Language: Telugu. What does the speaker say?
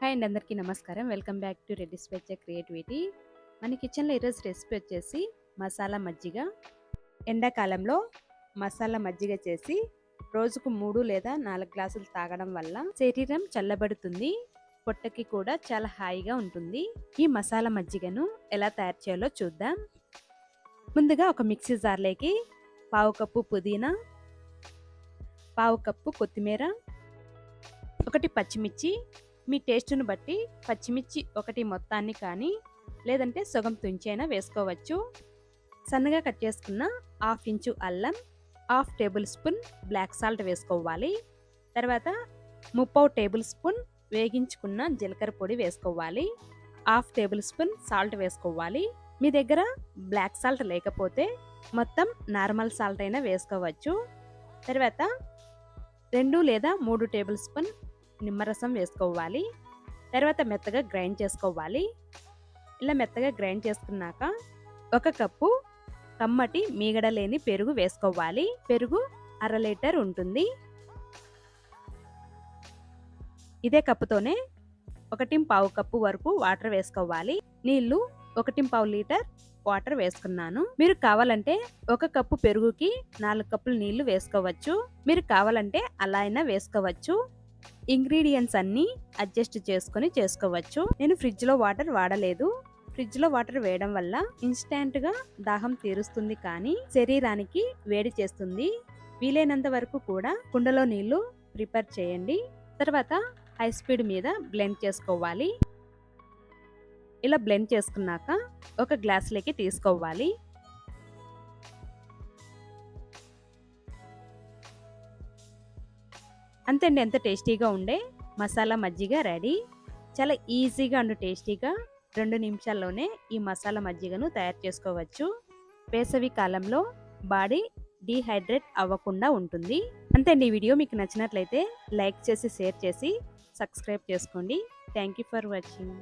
హాయ్ అండి, అందరికీ నమస్కారం. వెల్కమ్ బ్యాక్ టు రెడ్డి స్పెచ్ క్రియేటివిటీ. మన కిచెన్లో ఈరోజు రెసిపీ వచ్చేసి మసాలా మజ్జిగ. ఎండాకాలంలో మసాలా మజ్జిగ చేసి రోజుకు 3 లేదా 4 గ్లాసులు తాగడం వల్ల శరీరం చల్లబడుతుంది, పొట్టకి కూడా చాలా హాయిగా ఉంటుంది. ఈ మసాలా మజ్జిగను ఎలా తయారు చేయాలో చూద్దాం. ముందుగా ఒక మిక్సీ జార్లోకి 1/2 కప్పు పుదీనా, 1/2 కప్పు కొత్తిమీర, 1 పచ్చిమిర్చి, మీ టేస్ట్ను బట్టి పచ్చిమిర్చి 1 మొత్తాన్ని కానీ లేదంటే సగం తుంచైనా వేసుకోవచ్చు. సన్నగా కట్ చేసుకున్న 1/2 ఇంచు అల్లం, 1/2 టేబుల్ స్పూన్ బ్లాక్ సాల్ట్ వేసుకోవాలి. తర్వాత 3/4 టేబుల్ స్పూన్ వేగించుకున్న జీలకర్ర పొడి వేసుకోవాలి. 1/2 టేబుల్ స్పూన్ సాల్ట్ వేసుకోవాలి. మీ దగ్గర బ్లాక్ సాల్ట్ లేకపోతే మొత్తం నార్మల్ సాల్ట్ అయినా వేసుకోవచ్చు. తర్వాత 2 లేదా 3 టేబుల్ స్పూన్ నిమ్మరసం వేసుకోవాలి. తర్వాత మెత్తగా గ్రైండ్ చేసుకోవాలి. ఇలా మెత్తగా గ్రైండ్ చేసుకున్నాక 1 కప్పు కమ్మటి మీగడ లేని పెరుగు వేసుకోవాలి. పెరుగు 1/2 లీటర్ ఉంటుంది. ఇదే కప్పుతోనే 1.5 కప్పు వరకు వాటర్ వేసుకోవాలి. నీళ్లు 1.5 లీటర్ వాటర్ వేసుకున్నాను. మీరు కావాలంటే 1 కప్పు పెరుగుకి 4 కప్పులు నీళ్లు వేసుకోవచ్చు. మీరు కావాలంటే అలా అయినా వేసుకోవచ్చు. ఇంగ్రీడియంట్స్ అన్నీ అడ్జస్ట్ చేసుకొని చేసుకోవచ్చు. నేను ఫ్రిడ్జ్లో వాటర్ వాడలేదు. ఫ్రిడ్జ్లో వాటర్ వేయడం వల్ల ఇన్స్టాంట్గా దాహం తీరుస్తుంది, కానీ శరీరానికి వేడి చేస్తుంది. వీలైనంత వరకు కూడా కుండలో నీళ్లు ప్రిపేర్ చేయండి. తర్వాత హై స్పీడ్ మీద బ్లెండ్ చేసుకోవాలి. ఇలా బ్లెండ్ చేసుకున్నాక 1 గ్లాసులోకి తీసుకోవాలి. అంతే అండి, ఎంత టేస్టీగా ఉండే మసాలా మజ్జిగ రెడీ. చాలా ఈజీగా అండ్ టేస్టీగా 2 నిమిషాల్లోనే ఈ మసాలా మజ్జిగను తయారు చేసుకోవచ్చు. వేసవి కాలంలో బాడీ డీహైడ్రేట్ అవ్వకుండా ఉంటుంది. అంతే అండి, ఈ వీడియో మీకు నచ్చినట్లయితే లైక్ చేసి, షేర్ చేసి, సబ్స్క్రైబ్ చేసుకోండి. Thank you for watching.